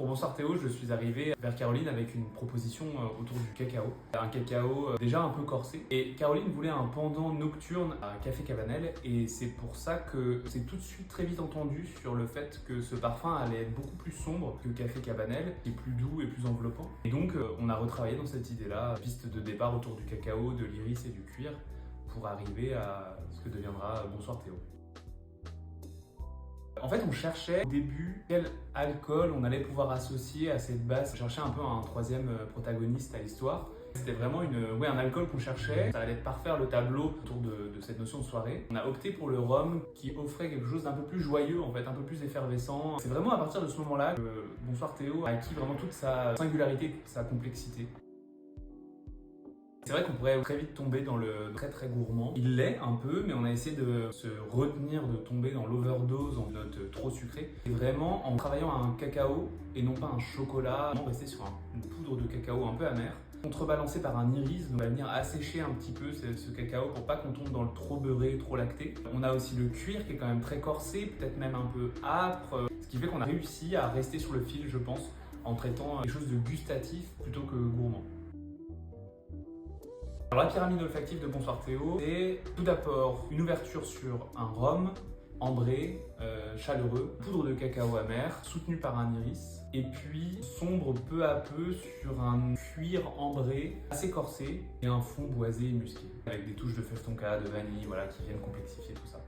Pour Bonsoir Théo, je suis arrivé vers Caroline avec une proposition autour du cacao. Un cacao déjà un peu corsé. Et Caroline voulait un pendant nocturne à Café Cabanel. Et c'est pour ça que c'est tout de suite très vite entendu sur le fait que ce parfum allait être beaucoup plus sombre que Café Cabanel, qui est plus doux et plus enveloppant. Et donc on a retravaillé dans cette idée-là, piste de départ autour du cacao, de l'iris et du cuir, pour arriver à ce que deviendra Bonsoir Théo. En fait, on cherchait au début quel alcool on allait pouvoir associer à cette base. On cherchait un peu un troisième protagoniste à l'histoire. C'était vraiment un alcool qu'on cherchait. Ça allait parfaire le tableau autour de cette notion de soirée. On a opté pour le rhum qui offrait quelque chose d'un peu plus joyeux, en fait, un peu plus effervescent. C'est vraiment à partir de ce moment-là que Bonsoir Théo a acquis vraiment toute sa singularité, sa complexité. C'est vrai qu'on pourrait très vite tomber dans le très très gourmand. Il l'est un peu, mais on a essayé de se retenir de tomber dans l'overdose en notes trop sucrées. Et vraiment, en travaillant à un cacao et non pas un chocolat, on restait sur une poudre de cacao un peu amère, contrebalancée par un iris, donc on va venir assécher un petit peu ce cacao pour pas qu'on tombe dans le trop beurré, trop lacté. On a aussi le cuir qui est quand même très corsé, peut-être même un peu âpre, ce qui fait qu'on a réussi à rester sur le fil, je pense, en traitant quelque chose de gustatif plutôt que gourmand. Alors, la pyramide olfactive de Bonsoir Théo, c'est tout d'abord une ouverture sur un rhum ambré, chaleureux, poudre de cacao amer, soutenu par un iris, et puis sombre peu à peu sur un cuir ambré assez corsé et un fond boisé et musqué, avec des touches de fève tonka, de vanille, voilà, qui viennent complexifier tout ça.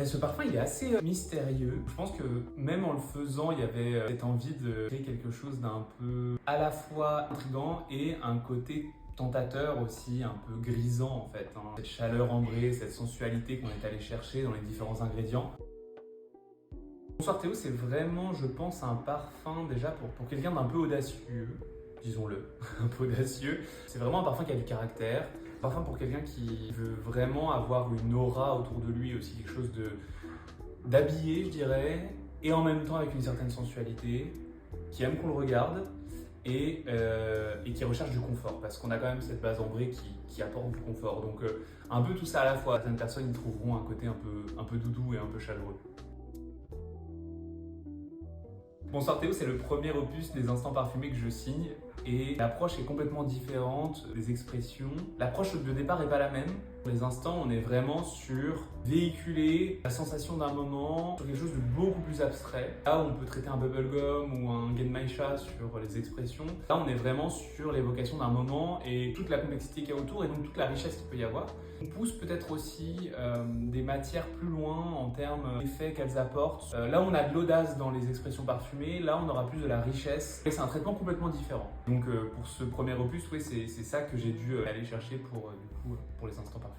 Ce parfum, il est assez mystérieux. Je pense que même en le faisant, il y avait cette envie de créer quelque chose d'un peu à la fois intriguant et un côté tentateur aussi, un peu grisant en fait. Cette chaleur ambrée, cette sensualité qu'on est allé chercher dans les différents ingrédients. Bonsoir Théo, c'est vraiment, je pense, un parfum déjà pour quelqu'un d'un peu audacieux, disons-le, un peu audacieux. C'est vraiment un parfum qui a du caractère. Parfum pour quelqu'un qui veut vraiment avoir une aura autour de lui, aussi quelque chose d'habillé, je dirais, et en même temps avec une certaine sensualité, qui aime qu'on le regarde et qui recherche du confort, parce qu'on a quand même cette base ambrée qui apporte du confort. Donc un peu tout ça à la fois. Certaines personnes y trouveront un côté un peu doudou et un peu chaleureux. Bonsoir Théo, c'est le premier opus des Instants Parfumés que je signe et l'approche est complètement différente des expressions. L'approche de départ n'est pas la même. Pour les instants, on est vraiment sur véhiculer la sensation d'un moment, sur quelque chose de beaucoup plus abstrait. Là, on peut traiter un bubblegum ou un genmaisha sur les expressions. Là, on est vraiment sur l'évocation d'un moment et toute la complexité qu'il y a autour et donc toute la richesse qu'il peut y avoir. On pousse peut-être aussi des matières plus loin en termes d'effets qu'elles apportent. Là, on a de l'audace dans les expressions parfumées. Là, on aura plus de la richesse. Et c'est un traitement complètement différent. Donc, pour ce premier opus, oui, c'est ça que j'ai dû aller chercher pour les instants parfumés.